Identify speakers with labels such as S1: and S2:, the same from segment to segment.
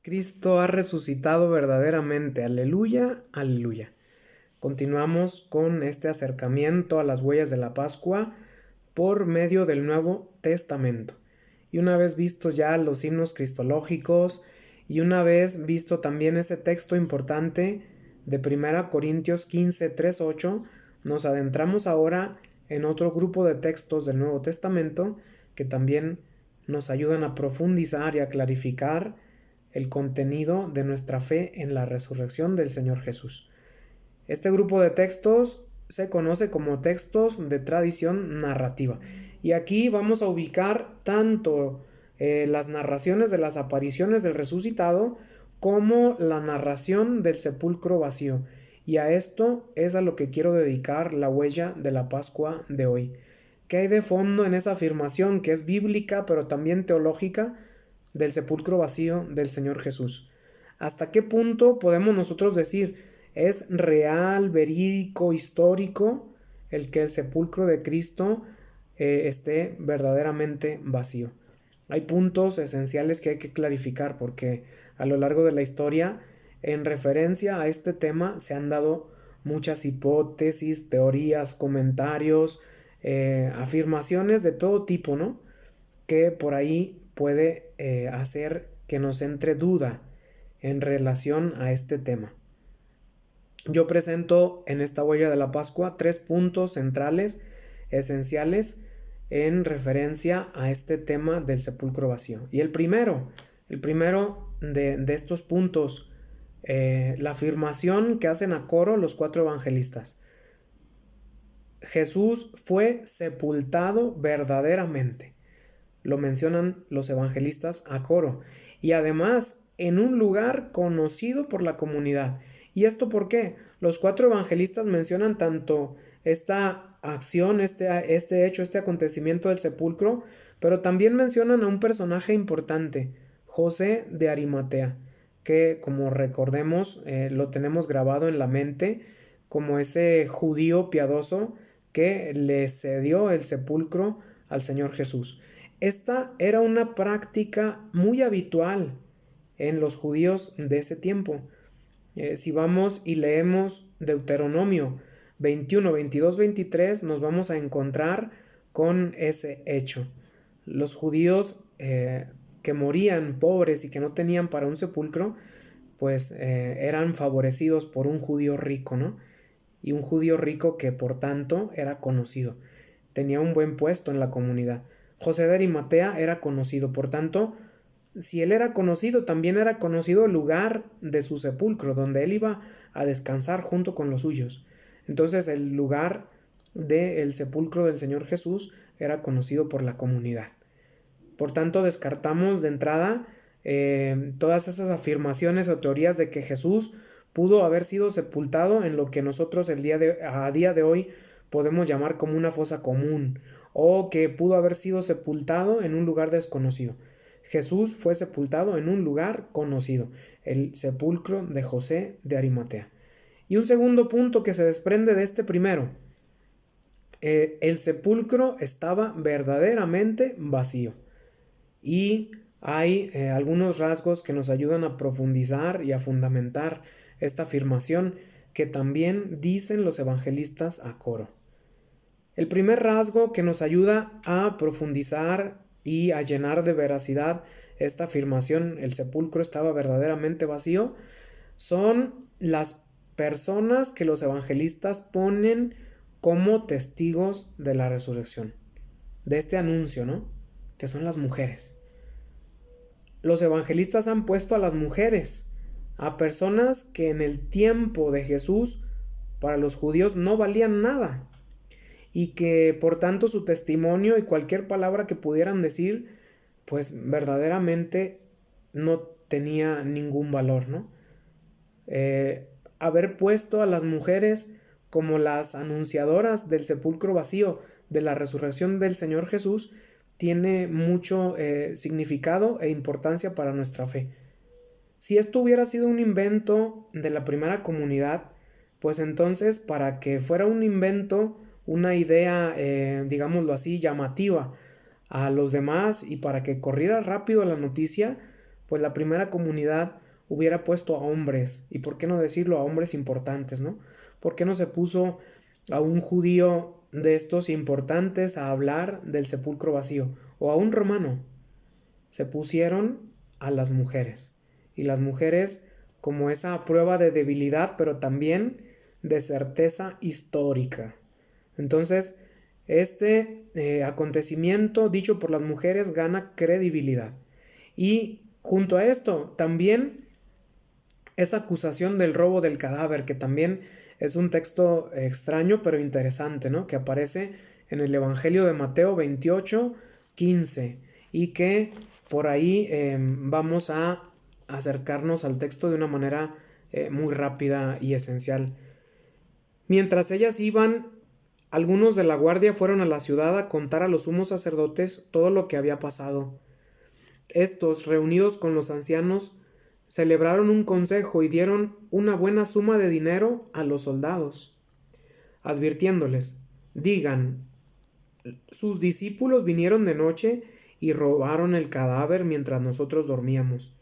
S1: Cristo ha resucitado verdaderamente. Aleluya, aleluya. Continuamos con este acercamiento a las huellas de la Pascua por medio del Nuevo Testamento. Y una vez vistos ya los himnos cristológicos y una vez visto también ese texto importante de 1 Corintios 15, 3, 8, nos adentramos ahora en otro grupo de textos del Nuevo Testamento que también nos ayudan a profundizar y a clarificar el contenido de nuestra fe en la resurrección del Señor Jesús. Este grupo de textos se conoce como textos de tradición narrativa. Y aquí vamos a ubicar tanto las narraciones de las apariciones del resucitado como la narración del sepulcro vacío. Y a esto es a lo que quiero dedicar la huella de la Pascua de hoy. ¿Qué hay de fondo en esa afirmación que es bíblica pero también teológica del sepulcro vacío del Señor Jesús? ¿Hasta qué punto podemos nosotros decir es real, verídico, histórico el que el sepulcro de Cristo esté verdaderamente vacío? Hay puntos esenciales que hay que clarificar porque a lo largo de la historia, en referencia a este tema, se han dado muchas hipótesis, teorías, comentarios, afirmaciones de todo tipo, ¿no? Que por ahí puede hacer que nos entre duda en relación a este tema. Yo presento en esta huella de la Pascua 3 puntos centrales, esenciales, en referencia a este tema del sepulcro vacío. Y el primero de estos puntos, la afirmación que hacen a coro los 4 evangelistas. Jesús fue sepultado verdaderamente. Lo mencionan los evangelistas a coro. Y además en un lugar conocido por la comunidad. ¿Y esto por qué? Los 4 evangelistas mencionan tanto esta acción, este hecho, este acontecimiento del sepulcro, pero también mencionan a un personaje importante, José de Arimatea, que como recordemos lo tenemos grabado en la mente como ese judío piadoso que le cedió el sepulcro al Señor Jesús. Esta era una práctica muy habitual en los judíos de ese tiempo. Si vamos y leemos Deuteronomio 21, 22, 23, nos vamos a encontrar con ese hecho. Los judíos que morían pobres y que no tenían para un sepulcro, pues eran favorecidos por un judío rico, ¿no? Y un judío rico que por tanto era conocido, tenía un buen puesto en la comunidad. José de Arimatea era conocido, por tanto, si él era conocido, también era conocido el lugar de su sepulcro, donde él iba a descansar junto con los suyos. Entonces el lugar del sepulcro del Señor Jesús era conocido por la comunidad. Por tanto, descartamos de entrada todas esas afirmaciones o teorías de que Jesús pudo haber sido sepultado en lo que nosotros a día de hoy podemos llamar como una fosa común, o que pudo haber sido sepultado en un lugar desconocido. Jesús fue sepultado en un lugar conocido, el sepulcro de José de Arimatea. Y un segundo punto que se desprende de este primero, el sepulcro estaba verdaderamente vacío. Y hay algunos rasgos que nos ayudan a profundizar y a fundamentar esta afirmación que también dicen los evangelistas a coro. El primer rasgo que nos ayuda a profundizar y a llenar de veracidad esta afirmación, el sepulcro estaba verdaderamente vacío, son las personas que los evangelistas ponen como testigos de la resurrección, de este anuncio, ¿no? Que son las mujeres. Los evangelistas han puesto a las mujeres, a personas que en el tiempo de Jesús para los judíos no valían nada y que por tanto su testimonio y cualquier palabra que pudieran decir pues verdaderamente no tenía ningún valor, ¿no? Haber puesto a las mujeres como las anunciadoras del sepulcro vacío de la resurrección del Señor Jesús tiene mucho significado e importancia para nuestra fe. Si esto hubiera sido un invento de la primera comunidad, pues entonces para que fuera un invento, una idea, digámoslo así, llamativa a los demás y para que corriera rápido la noticia, pues la primera comunidad hubiera puesto a hombres, y por qué no decirlo, a hombres importantes, ¿no? ¿Por qué no se puso a un judío de estos importantes a hablar del sepulcro vacío? O a un romano. Se pusieron a las mujeres. Y las mujeres como esa prueba de debilidad, pero también de certeza histórica. Entonces, este acontecimiento dicho por las mujeres gana credibilidad. Y junto a esto, también esa acusación del robo del cadáver, que también es un texto extraño pero interesante, ¿no? Que aparece en el Evangelio de Mateo 28:15 y que por ahí vamos a acercarnos al texto de una manera muy rápida y esencial. Mientras ellas iban, algunos de la guardia fueron a la ciudad a contar a los sumos sacerdotes todo lo que había pasado. Estos, reunidos con los ancianos, celebraron un consejo y dieron una buena suma de dinero a los soldados, advirtiéndoles: digan, sus discípulos vinieron de noche y robaron el cadáver mientras nosotros dormíamos.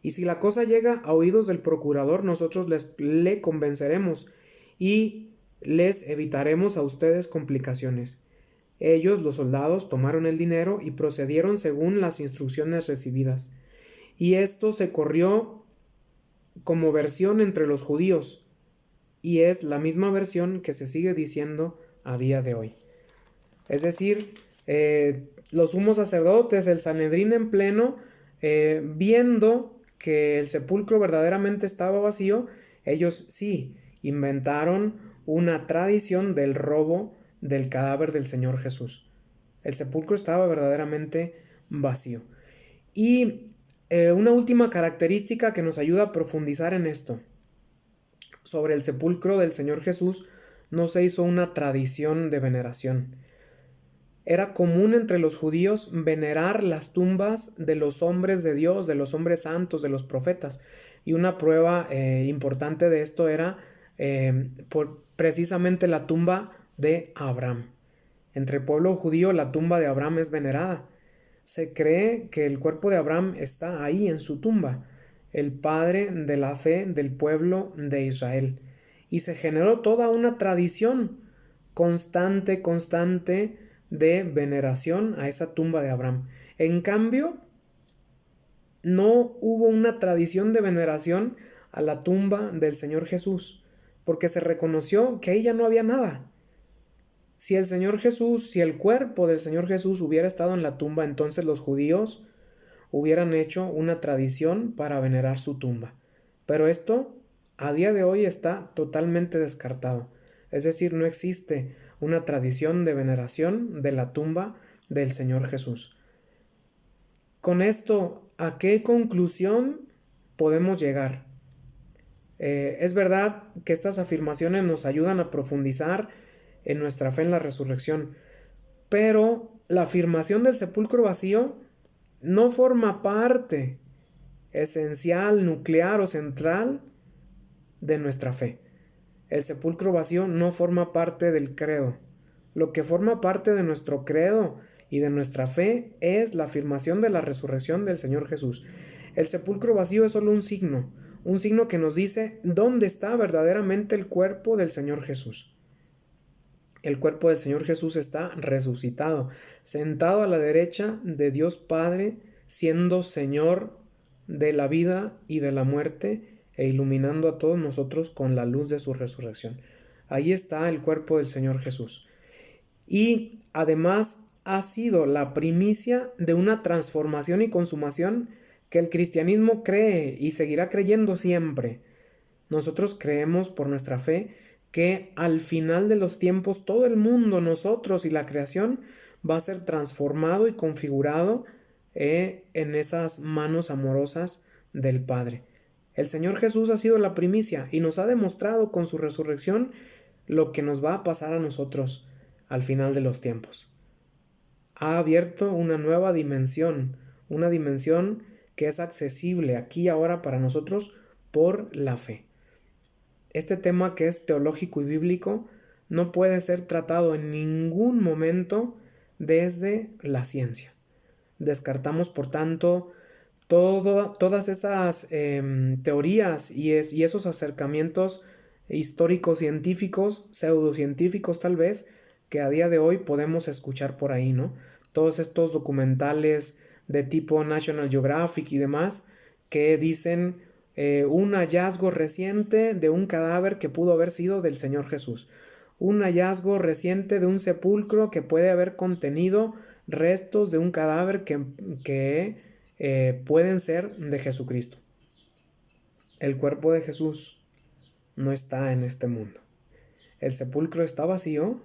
S1: Y si la cosa llega a oídos del procurador, nosotros le convenceremos y les evitaremos a ustedes complicaciones. Ellos, los soldados, tomaron el dinero y procedieron según las instrucciones recibidas. Y esto se corrió como versión entre los judíos, y es la misma versión que se sigue diciendo a día de hoy. Es decir, los sumos sacerdotes, el Sanedrín en pleno, viendo que el sepulcro verdaderamente estaba vacío, ellos sí inventaron una tradición del robo del cadáver del Señor Jesús. El sepulcro estaba verdaderamente vacío. Y una última característica que nos ayuda a profundizar en esto. Sobre el sepulcro del Señor Jesús no se hizo una tradición de veneración. Era común entre los judíos venerar las tumbas de los hombres de Dios, de los hombres santos, de los profetas. Y una prueba importante de esto era precisamente la tumba de Abraham. Entre el pueblo judío la tumba de Abraham es venerada. Se cree que el cuerpo de Abraham está ahí en su tumba, el padre de la fe del pueblo de Israel. Y se generó toda una tradición constante de veneración a esa tumba de Abraham. En cambio, no hubo una tradición de veneración a la tumba del Señor Jesús, porque se reconoció que ahí ya no había nada. Si el Señor Jesús, si el cuerpo del Señor Jesús hubiera estado en la tumba, entonces los judíos hubieran hecho una tradición para venerar su tumba. Pero esto a día de hoy está totalmente descartado. Es decir, no existe una tradición de veneración de la tumba del Señor Jesús. Con esto, ¿a qué conclusión podemos llegar? Es verdad que estas afirmaciones nos ayudan a profundizar en nuestra fe en la resurrección, pero la afirmación del sepulcro vacío no forma parte esencial, nuclear o central de nuestra fe. El sepulcro vacío no forma parte del credo. Lo que forma parte de nuestro credo y de nuestra fe es la afirmación de la resurrección del Señor Jesús. El sepulcro vacío es solo un signo que nos dice dónde está verdaderamente el cuerpo del Señor Jesús. El cuerpo del Señor Jesús está resucitado, sentado a la derecha de Dios Padre, siendo Señor de la vida y de la muerte e iluminando a todos nosotros con la luz de su resurrección. Ahí está el cuerpo del Señor Jesús. Y además ha sido la primicia de una transformación y consumación que el cristianismo cree y seguirá creyendo siempre. Nosotros creemos por nuestra fe que al final de los tiempos todo el mundo, nosotros y la creación va a ser transformado y configurado en esas manos amorosas del Padre. El Señor Jesús ha sido la primicia y nos ha demostrado con su resurrección lo que nos va a pasar a nosotros al final de los tiempos. Ha abierto una nueva dimensión, una dimensión que es accesible aquí y ahora para nosotros por la fe. Este tema, que es teológico y bíblico, no puede ser tratado en ningún momento desde la ciencia. Descartamos, por tanto, Todas esas teorías y esos acercamientos históricos científicos, pseudocientíficos tal vez, que a día de hoy podemos escuchar por ahí, ¿no? Todos estos documentales de tipo National Geographic y demás que dicen un hallazgo reciente de un cadáver que pudo haber sido del Señor Jesús, un hallazgo reciente de un sepulcro que puede haber contenido restos de un cadáver que pueden ser de Jesucristo. El cuerpo de Jesús no está en este mundo. El sepulcro está vacío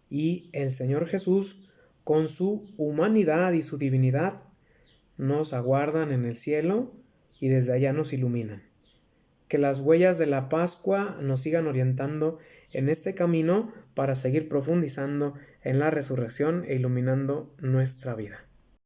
S1: y el Señor Jesús, con su humanidad y su divinidad, nos aguardan en el cielo y desde allá nos iluminan. Que las huellas de la Pascua nos sigan orientando en este camino para seguir profundizando en la resurrección e iluminando nuestra vida.